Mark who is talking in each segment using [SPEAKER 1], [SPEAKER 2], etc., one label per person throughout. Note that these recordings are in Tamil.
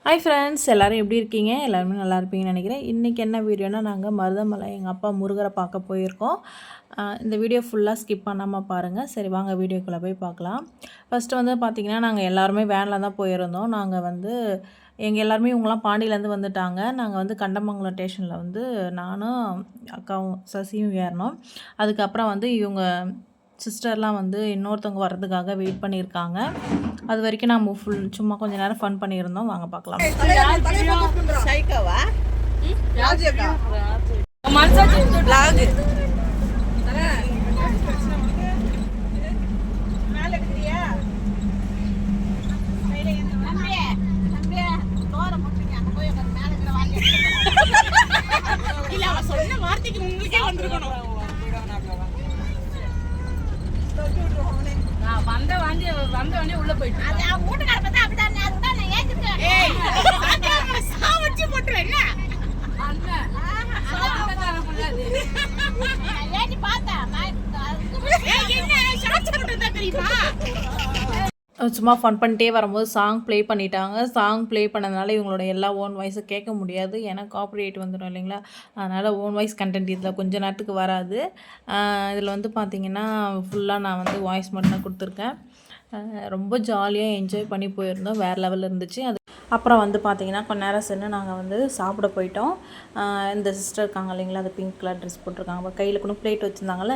[SPEAKER 1] ஹாய் ஃப்ரெண்ட்ஸ், எல்லோரும் எப்படி இருக்கீங்க? எல்லாருமே நல்லா இருப்பீங்கன்னு நினைக்கிறேன். இன்றைக்கி என்ன வீடியோனா, நாங்கள் மருதமலை எங்கள் அப்பா முருகரை பார்க்க போயிருக்கோம். இந்த வீடியோ ஃபுல்லாக ஸ்கிப் பண்ணாமல் பாருங்கள். சரி வாங்க வீடியோக்குள்ளே போய் பார்க்கலாம். ஃபஸ்ட்டு வந்து பார்த்திங்கன்னா, நாங்கள் எல்லாருமே வேனில் தான் போயிருந்தோம். நாங்கள் வந்து எல்லாருமே இவங்களாம் பாண்டியிலேருந்து வந்துட்டாங்க. நாங்கள் வந்து கண்டமங்கலம் ஸ்டேஷனில் வந்து நானும் அக்காவும் சசியும் ஏறினோம். அதுக்கப்புறம் வந்து இவங்க சிஸ்டர்லாம் வந்து இன்னொருத்தவங்க வர்றதுக்காக வெயிட் பண்ணியிருக்காங்க. அது வரைக்கும் நம்ம சும்மா கொஞ்சம் நேரம் ஃபன் பண்ணியிருந்தோம். வாங்க பார்க்கலாம்.
[SPEAKER 2] சொன்ன வார்த்தைக்கு உங்களுக்கே வந்திருக்கணும். வந்த வண்டி உள்ள போயிட்டு வீட்டுக்கார பார்த்தா அப்படிதான் அதுதான் நான் ஏத்துட்டேன். ஏய் சாவச்சி போட்டுறேன் ஏடி பார்த்தா என்ன ஷாட்ஸ் போட்டுறதா தெரியுமா?
[SPEAKER 1] சும்மா ஃபன் பண்ணிட்டே வரும்போது சாங் ப்ளே பண்ணிட்டாங்க. சாங் ப்ளே பண்ணதுனால இவங்களோட எல்லா ஓன் வாய்ஸை கேட்க முடியாது. ஏன்னா காப்பிரைட் வந்துடும் இல்லைங்களா? அதனால் ஓன் வாய்ஸ் கண்டென்ட் இதில் கொஞ்சம் நேரத்துக்கு வராது. இதில் வந்து பார்த்திங்கன்னா ஃபுல்லாக நான் வந்து வாய்ஸ் மட்டும் தான் கொடுத்துருக்கேன். ரொம்ப ஜாலியாக என்ஜாய் பண்ணி போயிருந்தோம். வேறு லெவலில் இருந்துச்சு. அப்புறம் வந்து பார்த்திங்கன்னா கொஞ்ச நேரம் சென்று நாங்கள் வந்து சாப்பிட போயிட்டோம். இந்த சிஸ்டர் இருக்காங்க இல்லைங்களா, அது பிங்க் கலர் ட்ரெஸ் போட்டிருக்காங்க, கையில் கூட பிளேட் வச்சுருந்தாங்கள்ல,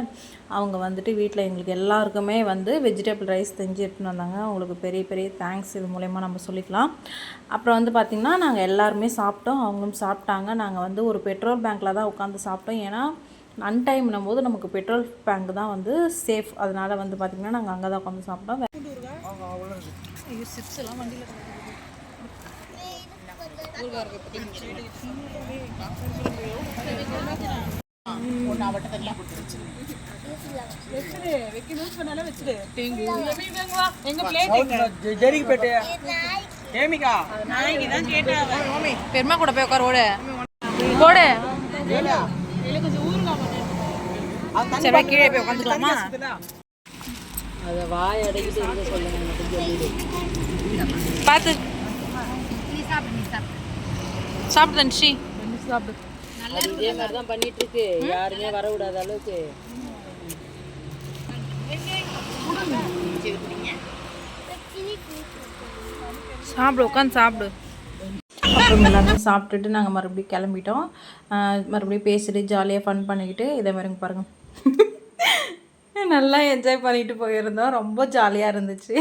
[SPEAKER 1] அவங்க வந்துட்டு வீட்டில் எங்களுக்கு எல்லாருக்குமே வந்து வெஜிடபிள் ரைஸ் செஞ்சு எடுத்துன்னு வந்தாங்க. அவங்களுக்கு பெரிய பெரிய தேங்க்ஸ் இது மூலயமா நம்ம சொல்லிக்கலாம். அப்புறம் வந்து பார்த்திங்கன்னா நாங்கள் எல்லாருமே சாப்பிட்டோம், அவங்களும் சாப்பிட்டாங்க. நாங்கள் வந்து ஒரு பெட்ரோல் பேங்க்கில் தான் உட்காந்து சாப்பிட்டோம். ஏன்னா அன்டைம்னும் போது நமக்கு பெட்ரோல் பேங்க் தான் வந்து சேஃப். அதனால் வந்து பார்த்திங்கன்னா நாங்கள் அங்கே தான் உட்காந்து சாப்பிட்டோம். சிப்ஸ் எல்லாம் வண்டியில் பெருமா கூட போய் உட்கார ஓடு போடு. சரி கீழே போய் உட்காந்துக்கலாமா? அதை வாய் அடைக்கிட்டு இருக்க சொல்லுங்க. பார்த்து சாப்பிடு தன்ஷி, சாப்பிடு. இதே மாதிரி தான் பண்ணிட்டு இருக்கு, யாருமே வர விடாத அளவுக்கு. சாப்பிடு, உட்காந்து சாப்பிடு. அப்புறம் எல்லாமே சாப்பிட்டுட்டு நாங்கள் மறுபடியும் கிளம்பிட்டோம். மறுபடியும் பேசிட்டு ஜாலியாக ஃபன் பண்ணிக்கிட்டு இதே மாதிரி பாருங்கள் நல்லா என்ஜாய் பண்ணிட்டு போயிருந்தோம். ரொம்ப ஜாலியாக இருந்துச்சு.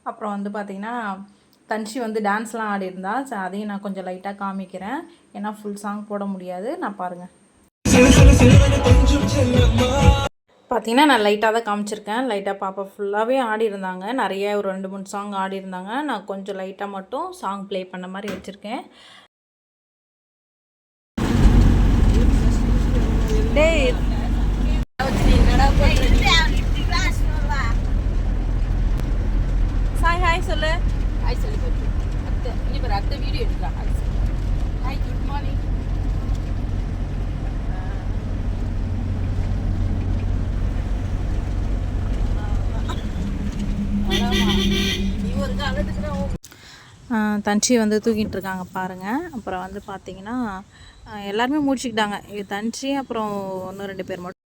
[SPEAKER 1] அப்புறம் வந்து பார்த்திங்கன்னா தன்ஷி வந்து டான்ஸ்லாம் ஆடிருந்தா. அதையும் நான் கொஞ்சம் லைட்டாக காமிக்கிறேன். ஏன்னா ஃபுல் சாங் போட முடியாது. நான் பாருங்கள் பார்த்திங்கன்னா நான் லைட்டாக தான் காமிச்சிருக்கேன். லைட்டாக பாப்பா ஃபுல்லாகவே ஆடி இருந்தாங்க. நிறைய ஒரு 2-3 சாங் ஆடி இருந்தாங்க. நான் கொஞ்சம் லைட்டாக மட்டும் சாங் ப்ளே பண்ண மாதிரி வச்சுருக்கேன். ஹாய் ஹாய் சொல்லு. ஹாய் சொல்லு. அத்தை இங்கே பாரு, அத்தை வீடியோ எடுக்கலாம். ஹாய் சொல்லு. Hi, good morning. தன்ஷி வந்து தூக்கிட்டு இருக்காங்க பாருங்கள். அப்புறம் வந்து பார்த்தீங்கன்னா எல்லாருமே முடிச்சுக்கிட்டாங்க. தன்ஷி அப்புறம் இன்னும் 2 பேர் மட்டும்.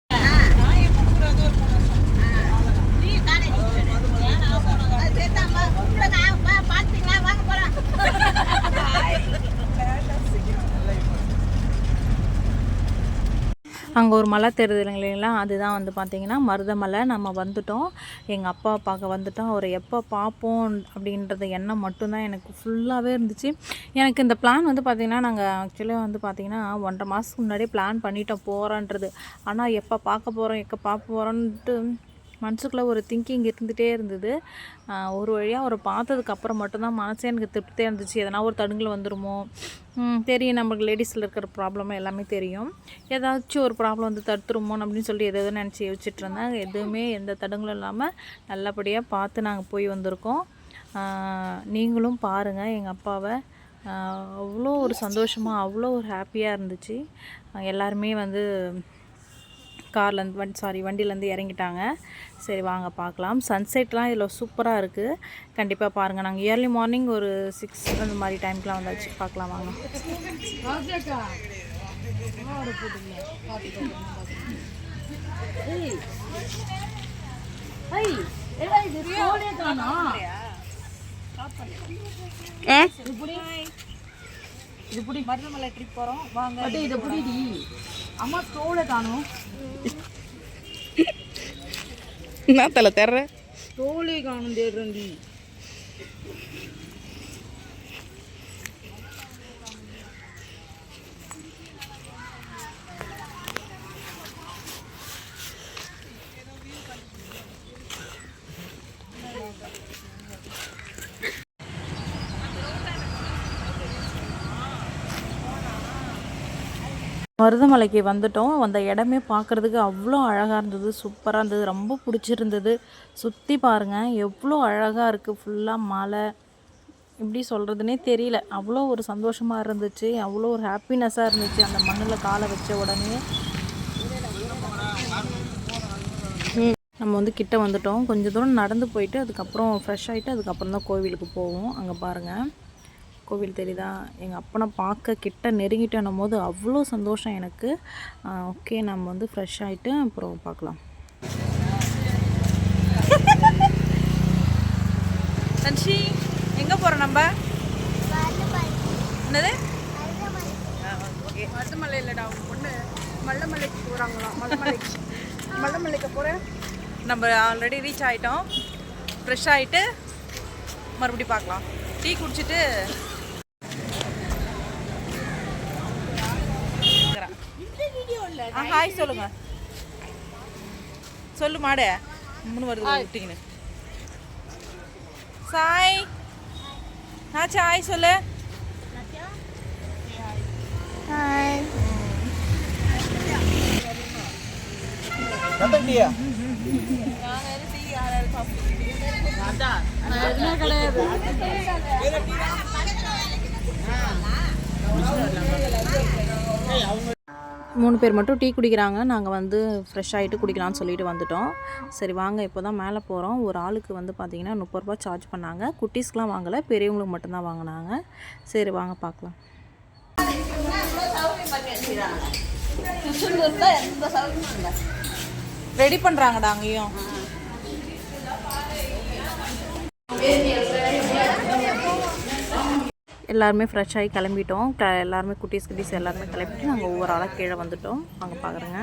[SPEAKER 1] அங்கே ஒரு மலை தெரியுது இல்லைங்களா, அதுதான் வந்து பார்த்திங்கன்னா மருதமலை. நம்ம வந்துட்டோம், எங்கள் அப்பா பார்க்க வந்துட்டோம். அவரை எப்போ பார்ப்போம் அப்படின்றது எண்ணம் மட்டும்தான் எனக்கு ஃபுல்லாகவே இருந்துச்சு. எனக்கு இந்த பிளான் வந்து பார்த்திங்கன்னா நாங்கள் ஆக்சுவலாக வந்து பார்த்திங்கன்னா 1.5 மாதத்துக்கு முன்னாடியே பிளான் பண்ணிட்டோம் போகிறோன்றது. ஆனால் எப்போ பார்க்க போகிறோன்ட்டு மனசுக்குள்ளே ஒரு திங்கிங் இருந்துகிட்டே இருந்தது. ஒரு வழியாக அவரை பார்த்ததுக்கப்புறம் மட்டும்தான் மனசே எனக்கு திருப்தியாக இருந்துச்சு. எதனா ஒரு தடுங்கல் வந்துடுமோ, தெரியும் நம்மளுக்கு லேடிஸில் இருக்கிற ப்ராப்ளம் எல்லாமே தெரியும். ஏதாச்சும் ஒரு ப்ராப்ளம் வந்து தடுத்துருமோன்னு அப்படின்னு சொல்லிட்டு எதோ நினச்சி யோசிச்சுட்டு இருந்தேன். எதுவுமே எந்த தடங்களும் இல்லாமல் நல்லபடியாக பார்த்து நாங்கள் போய் வந்திருக்கோம். நீங்களும் பாருங்கள் எங்கள் அப்பாவை. அவ்வளோ ஒரு சந்தோஷமாக, அவ்வளோ ஒரு ஹாப்பியாக இருந்துச்சு. எல்லாருமே வந்து வண்டியிலேருந்து இறங்கிட்டாங்க. சரி வாங்க பார்க்கலாம். சன்செட்லாம் இதில் சூப்பராக இருக்குது. கண்டிப்பாக பாருங்கள். நாங்கள் இயர்லி மார்னிங் ஒரு 6 அந்த மாதிரி டைம்க்குலாம் வந்தாச்சு. பார்க்கலாம் வாங்க. இது புடி மருதமலை ட்ரிப் போகிறோம் வாங்க. இதை புடிடி அம்மா தோலை காணும்.
[SPEAKER 2] என்ன தலை தர்ற
[SPEAKER 1] தோலை காணும் தேடுறேன்டி. மருதமலைக்கு வந்துட்டோம். அந்த இடமே பார்க்குறதுக்கு அவ்வளோ அழகாக இருந்தது, சூப்பராக இருந்தது, ரொம்ப பிடிச்சிருந்தது. சுற்றி பாருங்கள் எவ்வளோ அழகாக இருக்குது. ஃபுல்லாக மலை, எப்படி சொல்கிறதுனே தெரியல. அவ்வளோ ஒரு சந்தோஷமாக இருந்துச்சு, அவ்வளோ ஒரு ஹாப்பினஸ்ஸாக இருந்துச்சு அந்த மண்ணில் காலை வச்ச உடனே. நம்ம வந்து கிட்ட வந்துட்டோம். கொஞ்சம் தூரம் நடந்து போயிட்டு அதுக்கப்புறம் ஃப்ரெஷ் ஆகிட்டு அதுக்கப்புறம் தான் கோவிலுக்கு போவோம். அங்கே பாருங்கள் கோவில் தெரியுதா? எங்கள் அப்பனை பார்க்க கிட்ட நெருங்கிட்டோன்னும் போது அவ்வளோ சந்தோஷம் எனக்கு. ஓகே நம்ம வந்து ஃப்ரெஷ் ஆகிட்டு அப்புறம் பார்க்கலாம். தன்ஷி எங்கே போகிறோம் நம்ம? என்னது?
[SPEAKER 2] மருதமலை இல்லைடா அவங்க பொண்ணு மல்லமலைக்கு போகிறாங்களாம். மல்லமலைக்கு போகிறேன்.
[SPEAKER 1] நம்ம ஆல்ரெடி ரீச் ஆகிட்டோம். ஃப்ரெஷ் ஆகிட்டு மறுபடியும் பார்க்கலாம். டீ குடிச்சிட்டு ஹாய் சொல்லுங்க. சொல்லு மாடே முன்னு வருது விட்டிங்கன்னு. சாய் ஆச்சு ஹாய் சொல்லு. ஹாய் மூணு பேர் மட்டும் டீ குடிக்கிறாங்க. நாங்கள் வந்து ஃப்ரெஷ் ஆகிட்டு குடிக்கலாம்னு சொல்லிட்டு வந்துட்டோம். சரி வாங்க இப்போ தான் மேலே போகிறோம். ஒரு ஆளுக்கு வந்து பார்த்திங்கன்னா 30 ரூபா சார்ஜ் பண்ணாங்க. குட்டீஸ்க்கெலாம் வாங்கலை, பெரியவங்களுக்கு மட்டும்தான் வாங்கினாங்க. சரி வாங்க பார்க்கலாம். ரெடி பண்ணுறாங்கடா அங்கேயும். எல்லாருமே ஃப்ரெஷ் ஆகி கிளம்பிட்டோம். எல்லாருமே குட்டீஸ் எல்லாருமே கிளம்பிட்டு நாங்கள் ஒவ்வொரு ஆளாக கீழே வந்துட்டோம். அங்கே பார்க்குறேங்க.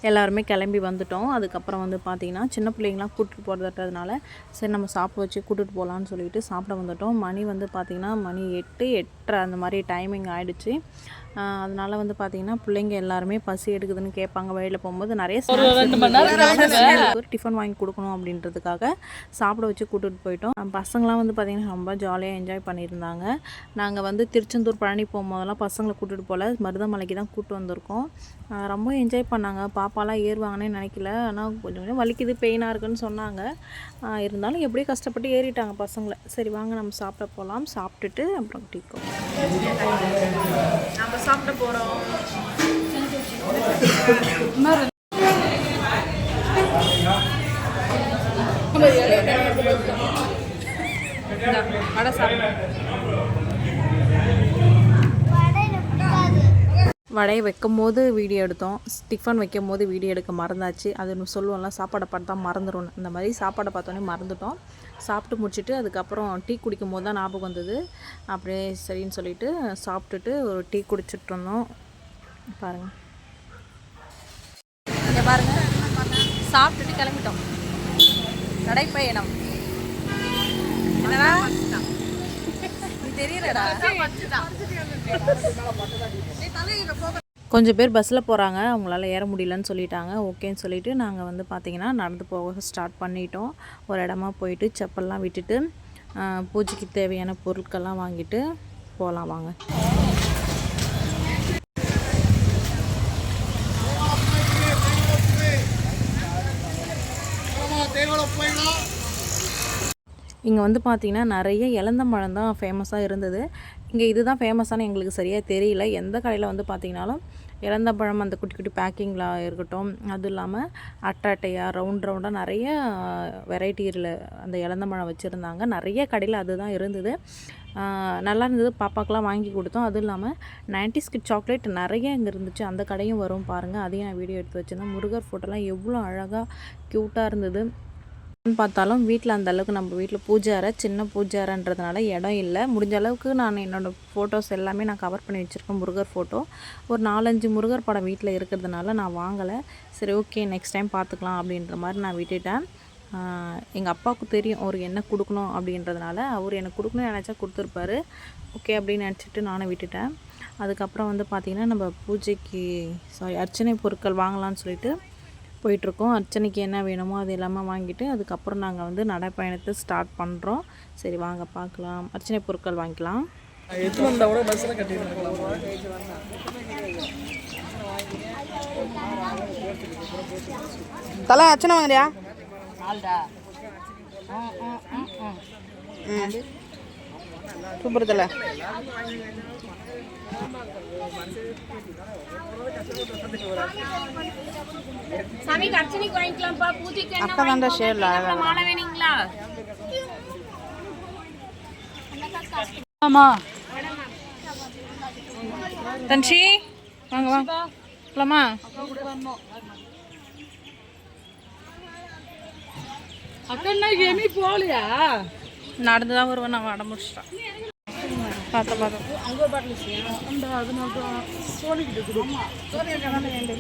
[SPEAKER 1] எல்லாருமே கிளம்பி வந்துட்டோம். அதுக்கப்புறம் வந்து பார்த்திங்கன்னா சின்ன பிள்ளைங்களாம் கூப்பிட்டு போகிறதுனால சரி நம்ம சாப்பிட வச்சு கூட்டிகிட்டு போகலான்னு சொல்லிட்டு சாப்பிட வந்துட்டோம். மணி வந்து பார்த்திங்கன்னா மணி 8, 8:30 அந்த மாதிரி டைமிங் ஆகிடுச்சு. அதனால் வந்து பார்த்திங்கன்னா பிள்ளைங்க எல்லாருமே பசி எடுக்குதுன்னு கேட்பாங்க. வழியில் போகும்போது நிறைய டிஃபன் வாங்கி கொடுக்கணும் அப்படின்றதுக்காக சாப்பிட வச்சு கூட்டிகிட்டு போயிட்டோம். பசங்களாம் வந்து பார்த்திங்கன்னா ரொம்ப ஜாலியாக என்ஜாய் பண்ணியிருந்தாங்க. நாங்கள் வந்து திருச்செந்தூர் பழனி போகும்போதெல்லாம் பசங்களை கூட்டிகிட்டு போகல, மருதமலைக்கு தான் கூப்பிட்டு வந்திருக்கோம். ரொம்ப என்ஜாய் பண்ணாங்க. பாப்பாலாம் ஏறுவாங்கன்னே நினைக்கல, ஆனால் கொஞ்சம் கொஞ்சம் வலிக்குது பெயினாக இருக்குன்னு சொன்னாங்க. இருந்தாலும் எப்படியும் கஷ்டப்பட்டு ஏறிட்டாங்க பசங்களை. சரி வாங்க நம்ம சாப்பிட போகலாம். சாப்பிட்டுட்டு அப்புறம் டீக்கும் நம்ம சாப்பிட போகிறோம். வடை சாப்பிட வடையை வைக்கும் போது வீடியோ எடுத்தோம். டிஃபன் வைக்கும் போது வீடியோ எடுக்க மறந்தாச்சு. அது சொல்லுவோம்ல சாப்பாடை பார்த்தா மறந்துடும். இந்த மாதிரி சாப்பாடை பார்த்தோன்னே மறந்துட்டோம். சாப்பிட்டு முடிச்சுட்டு அதுக்கப்புறம் டீ குடிக்கும் போது தான் ஞாபகம் வந்தது. அப்படியே சரின்னு சொல்லிவிட்டு சாப்பிட்டுட்டு ஒரு டீ குடிச்சிட்டு இருந்தோம். பாருங்கள் இங்கே பாருங்கள் சாப்பிட்டுட்டு கிளம்பிட்டோம். நடைப்பயணம் என்னடா தெரியலடா. கொஞ்சம் பேர் பஸ்ஸில் போகிறாங்க, அவங்களால ஏற முடியலன்னு சொல்லிட்டாங்க. ஓகேன்னு சொல்லிவிட்டு நாங்கள் வந்து பார்த்திங்கன்னா நடந்து போக ஸ்டார்ட் பண்ணிட்டோம். ஒரு இடமா போயிட்டு செப்பல்லாம் விட்டுட்டு பூஜைக்கு தேவையான பொருட்கள்லாம் வாங்கிட்டு போகலாம் வாங்க. இங்கே வந்து பார்த்திங்கன்னா நிறைய இலந்தம்பழம் தான் ஃபேமஸாக இருந்தது. இங்கே இதுதான் ஃபேமஸானு எங்களுக்கு சரியாக தெரியல. எந்த கடையில் வந்து பார்த்திங்கனாலும் இலந்தம்பழம் அந்த குட்டி குட்டி பேக்கிங்கில் இருக்கட்டும், அதுவும் இல்லாமல் அட்டையாக ரவுண்டாக நிறைய வெரைட்டியில் அந்த இலந்தம்பழம் வச்சுருந்தாங்க. நிறைய கடையில் அதுதான் இருந்தது. நல்லா இருந்தது, பாப்பாக்கெலாம் வாங்கி கொடுத்தோம். அதுவும் இல்லாமல் 90s கிட் சாக்லேட் நிறைய இங்கே இருந்துச்சு. அந்த கடையும் வரும் பாருங்கள், அதையும் நான் வீடியோ எடுத்து வச்சுருந்தேன். முருகர் ஃபோட்டோலாம் எவ்வளோ அழகாக க்யூட்டாக இருந்தது. பார்த்தாலும் வீட்டில் அந்த அளவுக்கு நம்ம வீட்டில் பூஜை அறை சின்ன பூஜை அறைன்றதுனால இடம் இல்லை. முடிஞ்ச அளவுக்கு நான் என்னோடய ஃபோட்டோஸ் எல்லாமே நான் கவர் பண்ணி வச்சுருக்கேன். முருகர் ஃபோட்டோ ஒரு 4-5 முருகர் படம் வீட்டில் இருக்கிறதுனால நான் வாங்கலை. சரி ஓகே நெக்ஸ்ட் டைம் பார்த்துக்கலாம் அப்படின்ற மாதிரி நான் விட்டுட்டேன். எங்கள் அப்பாவுக்கு தெரியும் அவர் என்ன கொடுக்கணும் அப்படின்றதுனால அவர் எனக்கு கொடுக்கணும்னு நினச்சா கொடுத்துருப்பாரு. ஓகே அப்படின்னு நினச்சிட்டு நானும் விட்டுட்டேன். அதுக்கப்புறம் வந்து பார்த்திங்கன்னா நம்ம பூஜைக்கு அர்ச்சனை பொருட்கள் வாங்கலாம்னு சொல்லிட்டு போயிட்டுருக்கோம். அர்ச்சனைக்கு என்ன வேணுமோ அது எல்லாமே வாங்கிட்டு அதுக்கப்புறம் நாங்கள் வந்து நடைப்பயணத்தை ஸ்டார்ட் பண்ணுறோம். சரி வாங்க பார்க்கலாம், அர்ச்சனை பொருட்கள் வாங்கிக்கலாம்.
[SPEAKER 2] தலை அர்ச்சனை வாங்குறியா? சூப்பர் தலை. சாமி அர்ச்சனைக்கு வாங்கிக்கலாம்ப்பா. பூஜைக்கு என்ன வாங்க ஷேர்ல மாலை வேணுங்களா? ஆமா
[SPEAKER 1] தன்ஷி வாங்க வாங்க போலாமா?
[SPEAKER 2] அக்கா ஏமி போகலையா?
[SPEAKER 1] நடந்து தான் வருவேன், நான் வட முடிச்சிட்டேன். பார்த்தேன்
[SPEAKER 2] அங்கே ஒரு பாட்டில் அந்த அது மட்டும் சோனிக்கிட்டு கொடுமா சோனிக்கான வேண்டிய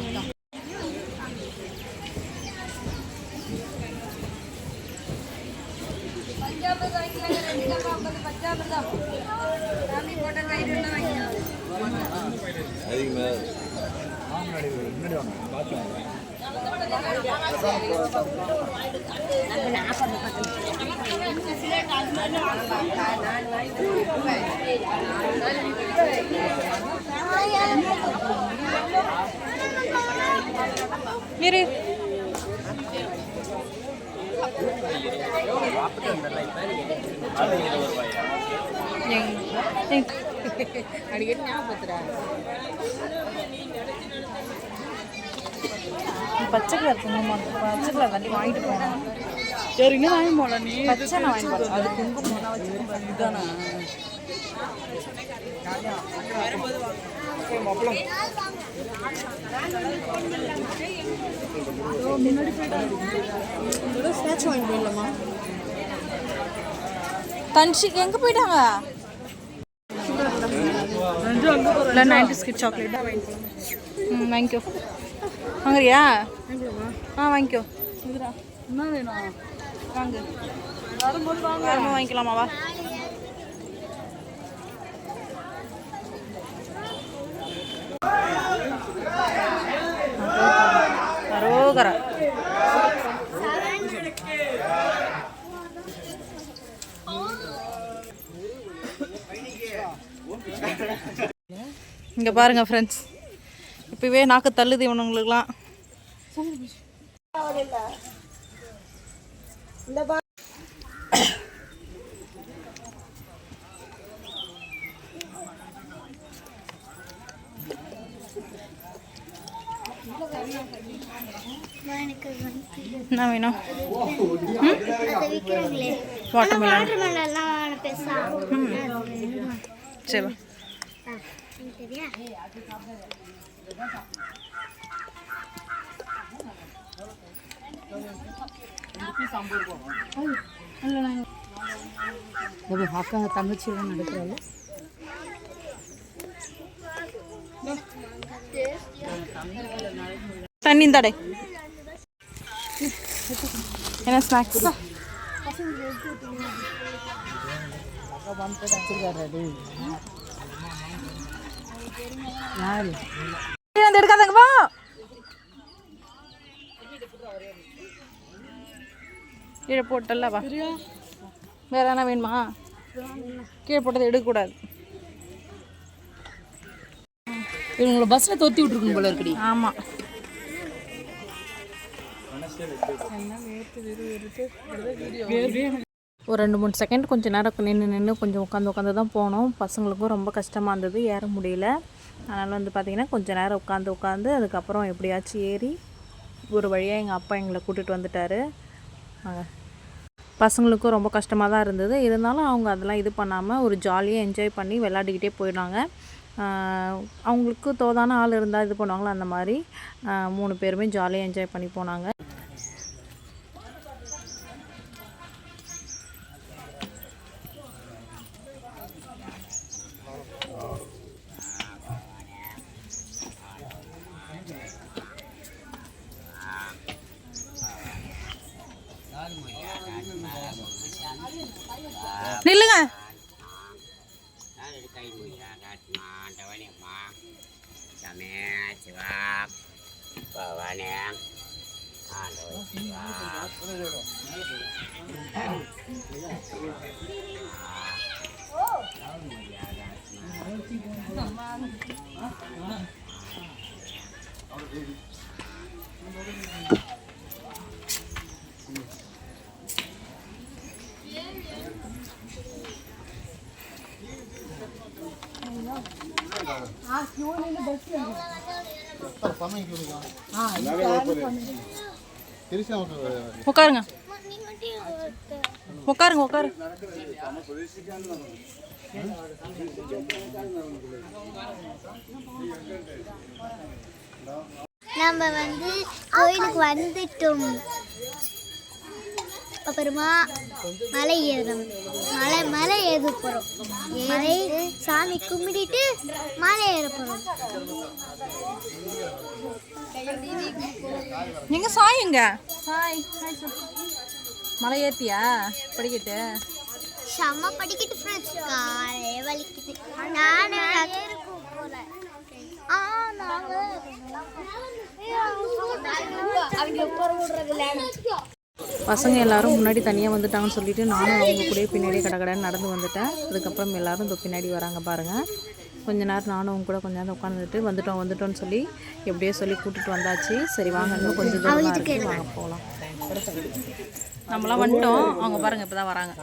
[SPEAKER 1] மீறு
[SPEAKER 2] அடிக்கடி ஞாபகப்படுத்துறா.
[SPEAKER 1] பச்சை கலர் குங்குமம், பச்சை கலர் வண்டி வாங்கிட்டு போனோம்.
[SPEAKER 2] சரி இன்னும் வாங்கி போல நீ
[SPEAKER 1] பச்சை நான் வாங்கி போகிறேன். அது குங்குமம்
[SPEAKER 2] இதுதானா? வாங்கி போயிடலாமா?
[SPEAKER 1] தன்ஷிக்கு எங்கே போயிட்டாங்க? இல்லை 90s கிட் சாக்லேட் தான் வாங்கிக்கோ. வாங்குறியா? வாங்கிக்கோ.
[SPEAKER 2] என்ன வேணும்?
[SPEAKER 1] வாங்க
[SPEAKER 2] வரும்போது வாங்க
[SPEAKER 1] வாங்கிக்கலாமாவா? அரோகரா. இங்கே பாருங்கள் ஃப்ரெண்ட்ஸ், இப்போவே நாக்கு தள்ளுது இவனுங்களுக்குலாம். என்ன வேணும்? வாட்டர்மெலன். சரி
[SPEAKER 2] அக்கா தங்கச்சி நடக்கிறாள்.
[SPEAKER 1] தண்ணி தடை என்ன ஸ்நாக்ஸ்? எடுக்காதங்க வா. கீழே போட்டல வா வேறு என்ன வேணுமா? கீழே போட்டதை எடுக்கக்கூடாது.
[SPEAKER 2] இவங்களை பஸ்ஸில் தொத்தி விட்ருக்கும் போல இருக்குடி.
[SPEAKER 1] ஆமாம். ஒரு 2-3 செகண்ட் கொஞ்சம் நேரம் நின்று கொஞ்சம் உட்காந்து தான் போனோம். பசங்களுக்கும் ரொம்ப கஷ்டமாக இருந்தது, ஏற முடியல. அதனால் வந்து பார்த்திங்கன்னா கொஞ்சம் நேரம் உட்காந்து அதுக்கப்புறம் எப்படியாச்சும் ஏறி ஒரு வழியாக எங்கள் அப்பா எங்களை கூட்டிகிட்டு வந்துட்டார். பசங்களுக்கும் ரொம்ப கஷ்டமாக தான் இருந்தது. இருந்தாலும் அவங்க அதெல்லாம் இது பண்ணாமல் ஒரு ஜாலியாக என்ஜாய் பண்ணி விளையாடிக்கிட்டே போயிடுறாங்க. அவங்களுக்கு தோதான ஆள் இருந்தால் இது பண்ணுவாங்களோ அந்த மாதிரி 3 பேருமே ஜாலியாக என்ஜாய் பண்ணி போனாங்க. நில்லுங்க. உட்காருங்க உட்காருங்க உட்காரு.
[SPEAKER 3] நம்ம கோயிலுக்கு வந்துட்டோம். அப்புறமா மலை ஏறுறோம். மலை ஏற போகிறோம். ஏறி சாமி கும்பிட்டு மலை ஏற போகிறோம்.
[SPEAKER 1] எங்க சாயுங்க சாய் மலை ஏத்தியா படிக்கிட்டு
[SPEAKER 3] செம்ம படிக்கிட்டு ஃப்ரெண்ட்ஸ். காலே வலிக்குது. நானும் போகிறேன்.
[SPEAKER 1] பசங்க எல்லாரும் முன்னாடி தனியாக வந்துட்டாங்கன்னு சொல்லிட்டு நானும் அவங்க கூட பின்னாடியே கடகடன்னு நடந்து வந்துட்டேன். அதுக்கப்புறம் எல்லாரும் இந்த பின்னாடி வராங்க பாருங்கள். கொஞ்ச நேரம் நானும் அவங்க கூட கொஞ்ச நேரம் உட்காந்துட்டு வந்துட்டோம்னு சொல்லி எப்படியோ சொல்லி கூட்டிகிட்டு வந்தாச்சு. சரி வாங்க, இன்னும் கொஞ்சம் தூரம் இருக்குது, வாங்க போகலாம். நம்மளாம் வந்துட்டோம். அவங்க பாருங்கள் இப்போ தான் வராங்க.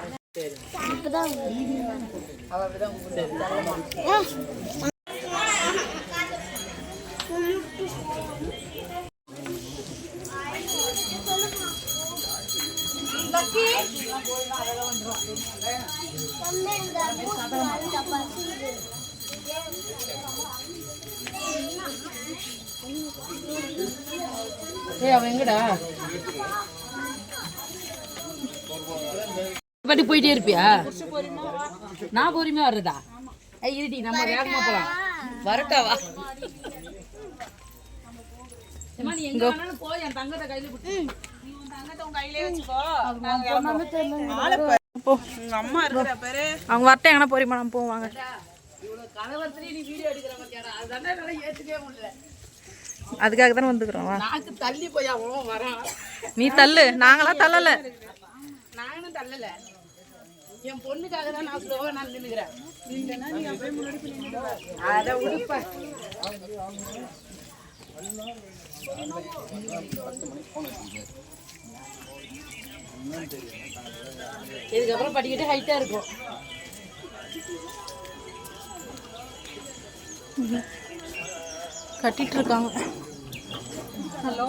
[SPEAKER 2] அவன் எங்கடா பட்டி போயிட்டே இருப்பியா? நான் பொறுமையா வர்றதா? இருடி, நம்ம வேகமா போலாம். வரட்டாவா? நீ எங்க வேணாலும் போ, என் தங்கத்தை கையில விட்டு. நீ உன் தங்கத்தை உன் கையிலே வச்சுக்கோ.
[SPEAKER 1] அம்மா இருக்கிற பேரு அவங்க வரட்டும். எங்கன்னா போறீமா? நம்ம போவாங்க.
[SPEAKER 2] கலவரத்துலயே நீ வீடியோ எடுக்கிற மாதிரியாடா? அதுதானே என்னால ஏத்துக்கவே முடியல.
[SPEAKER 1] அதுக்காக தானே வந்துக்கிறோம்.
[SPEAKER 2] நாக்கு தள்ளி போய் அவன் வரான்.
[SPEAKER 1] நீ தள்ளு, நாங்களா தள்ளல.
[SPEAKER 2] நானும் தள்ளல. என் பொண்ணுக்காக தான் நான் ஸ்லோவா நான் நின்னுக்கிறேன். அத உடுப்ப இதுக்கப்புறம் படிக்கிட்டு ஹைட்டா இருக்கும்.
[SPEAKER 1] கட்டிட்டு இருக்காங்க.
[SPEAKER 2] ஹலோ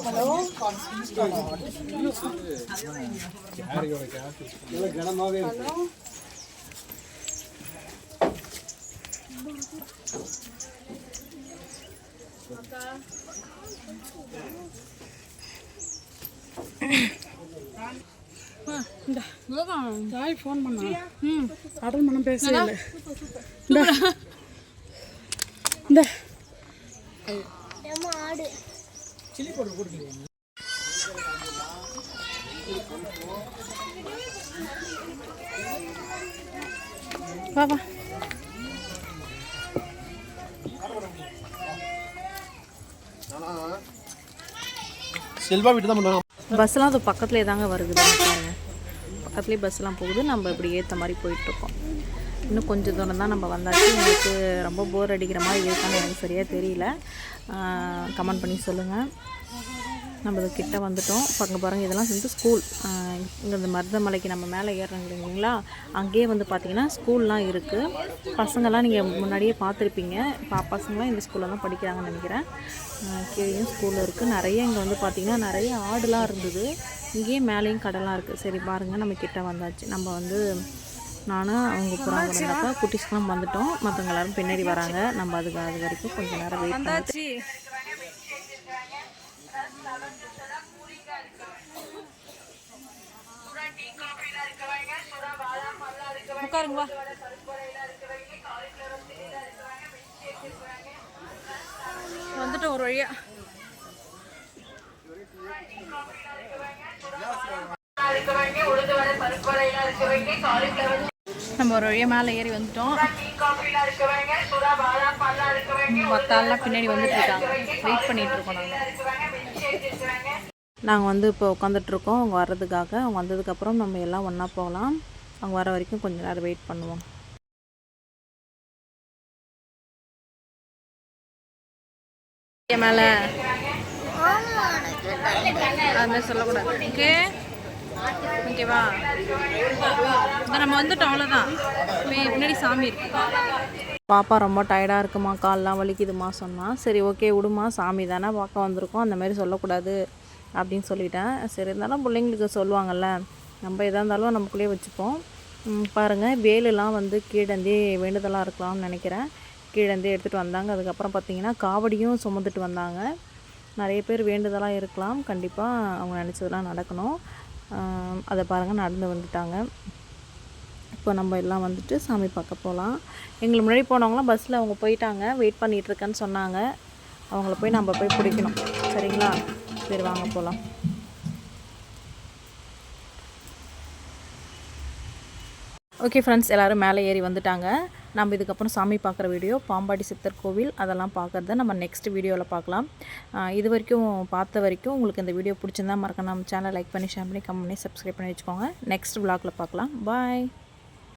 [SPEAKER 2] ஹலோ
[SPEAKER 1] தாய் ஃபோன் பண்ணா அட்டன் பண்ண பேசவே இல்லை. இந்த
[SPEAKER 3] ஆடு
[SPEAKER 2] சில்லி பவுடர் போட்டுக்கலையா?
[SPEAKER 1] வா வா.
[SPEAKER 4] செல்வா வீட்டு தான் பண்ணுவாங்க.
[SPEAKER 1] பஸ்ஸெலாம் அது பக்கத்துலேயே தாங்க வருது பாருங்க. பக்கத்துலேயே பஸ்ஸெலாம் போகுது. நம்ம இப்படி ஏற்ற மாதிரி போயிட்டுருக்கோம். இன்னும் கொஞ்சம் தூரம் தான் நம்ம வந்தாச்சு. உங்களுக்கு ரொம்ப போர் அடிக்கிற மாதிரி இருக்கான்னு எனக்கு சரியாக தெரியல. கமெண்ட் பண்ணி சொல்லுங்கள். நம்ம இது கிட்ட வந்துட்டோம். பக்கம் பாருங்கள், இதெல்லாம் வந்து ஸ்கூல். இங்கே இந்த மருதமலைக்கு நம்ம மேலே ஏறுறோங்க இல்லைங்களா, அங்கேயே வந்து பார்த்திங்கன்னா ஸ்கூல்லாம் இருக்குது. பசங்கள்லாம் நீங்கள் முன்னாடியே பார்த்துருப்பீங்க. பசங்களாம் இந்த ஸ்கூலில் தான் படிக்கிறாங்கன்னு நினைக்கிறேன். கீழேயும் ஸ்கூல் இருக்குது. நிறைய இங்கே வந்து பார்த்திங்கன்னா நிறைய ஆடுலாம் இருந்தது. இங்கேயே மேலேயும் கடலாம் இருக்குது. சரி பாருங்கள், நம்ம கிட்ட வந்தாச்சு. நம்ம வந்து நானும் அவங்க போகிறாங்க வந்தப்போ குட்டிஸ்க்கெலாம் வந்துட்டோம். மற்றவங்க எல்லோரும் பின்னாடி வராங்க. நம்ம அது வரைக்கும் கொஞ்சம் நேரம் வெயிட் பண்ணாச்சு. உட்காருங்க, வந்துட்டோம் ஒரு வழியா. நம்ம ஒரு வழியாக மேலே ஏறி வந்துட்டோம். மத்தாலாம் பின்னாடி வந்துட்டு இருக்காங்க. வெயிட் பண்ணிட்டு இருக்கோம். நாங்கள் வந்து இப்போ உட்காந்துட்ருக்கோம் அவங்க வர்றதுக்காக. அவங்க வந்ததுக்கப்புறம் நம்ம எல்லாம் ஒன்றா போகலாம். அவங்க வர வரைக்கும் கொஞ்சம் நேரம் வெயிட் பண்ணுவோம். மேலே அது மாதிரி சொல்லக்கூடாது. ஓகே, ஓகேவா? நம்ம வந்துட்டோம், அவ்வளோதான். முன்னாடி சாமி இருக்கு. பாப்பா ரொம்ப டயர்டாக இருக்குமா, கால்லாம் வலிக்குதுமா சொன்னால், சரி ஓகே விடுமா, சாமி தானே பார்க்க வந்திருக்கோம், அந்த மாதிரி சொல்லக்கூடாது அப்படின்னு சொல்லிட்டேன். சரி இருந்தாலும் பிள்ளைங்களுக்கு சொல்லுவாங்கள்ல, நம்ம எதாக இருந்தாலும் நமக்குள்ளேயே வச்சுப்போம். பாருங்கள், வேலுலாம் வந்து கீழேந்தே வேண்டுதலாக இருக்கலாம்னு நினைக்கிறேன். கீழேந்தே எடுத்துகிட்டு வந்தாங்க. அதுக்கப்புறம் பார்த்திங்கன்னா காவடியும் சுமந்துட்டு வந்தாங்க. நிறைய பேர் வேண்டுதலாக இருக்கலாம். கண்டிப்பாக அவங்க நினச்சதெல்லாம் நடக்கணும். அதை பாருங்கள், நடந்து வந்துட்டாங்க. இப்போ நம்ம எல்லாம் வந்துட்டு சாமி பார்க்க போகலாம். எங்களுக்கு முன்னாடி போனவங்களாம் பஸ்ஸில் அவங்க போயிட்டாங்க. வெயிட் பண்ணிகிட்ருக்கேன்னு சொன்னாங்க. அவங்கள போய் நம்ம போய் பிடிக்கணும். சரிங்களா? சரி வாங்க போகலாம். ஓகே ஃப்ரெண்ட்ஸ், எல்லோரும் மேலே ஏறி வந்துட்டாங்க. நம்ம இதுக்கப்புறம் சாமி பார்க்குற வீடியோ, பாம்பாடி சித்தர் கோவில் அதெல்லாம் பார்க்குறத நம்ம நெக்ஸ்ட் வீடியோவில் பார்க்கலாம். இது வரைக்கும் பார்த்த வரைக்கும் உங்களுக்கு இந்த வீடியோ பிடிச்சிருந்தா மறக்காம நம்ம சேனலை லைக் பண்ணி, ஷேர் பண்ணி, கமெண்ட் பண்ணி, சப்ஸ்கிரைப் பண்ணி வச்சுக்கோங்க. நெக்ஸ்ட் vlogல பார்க்கலாம். பாய்.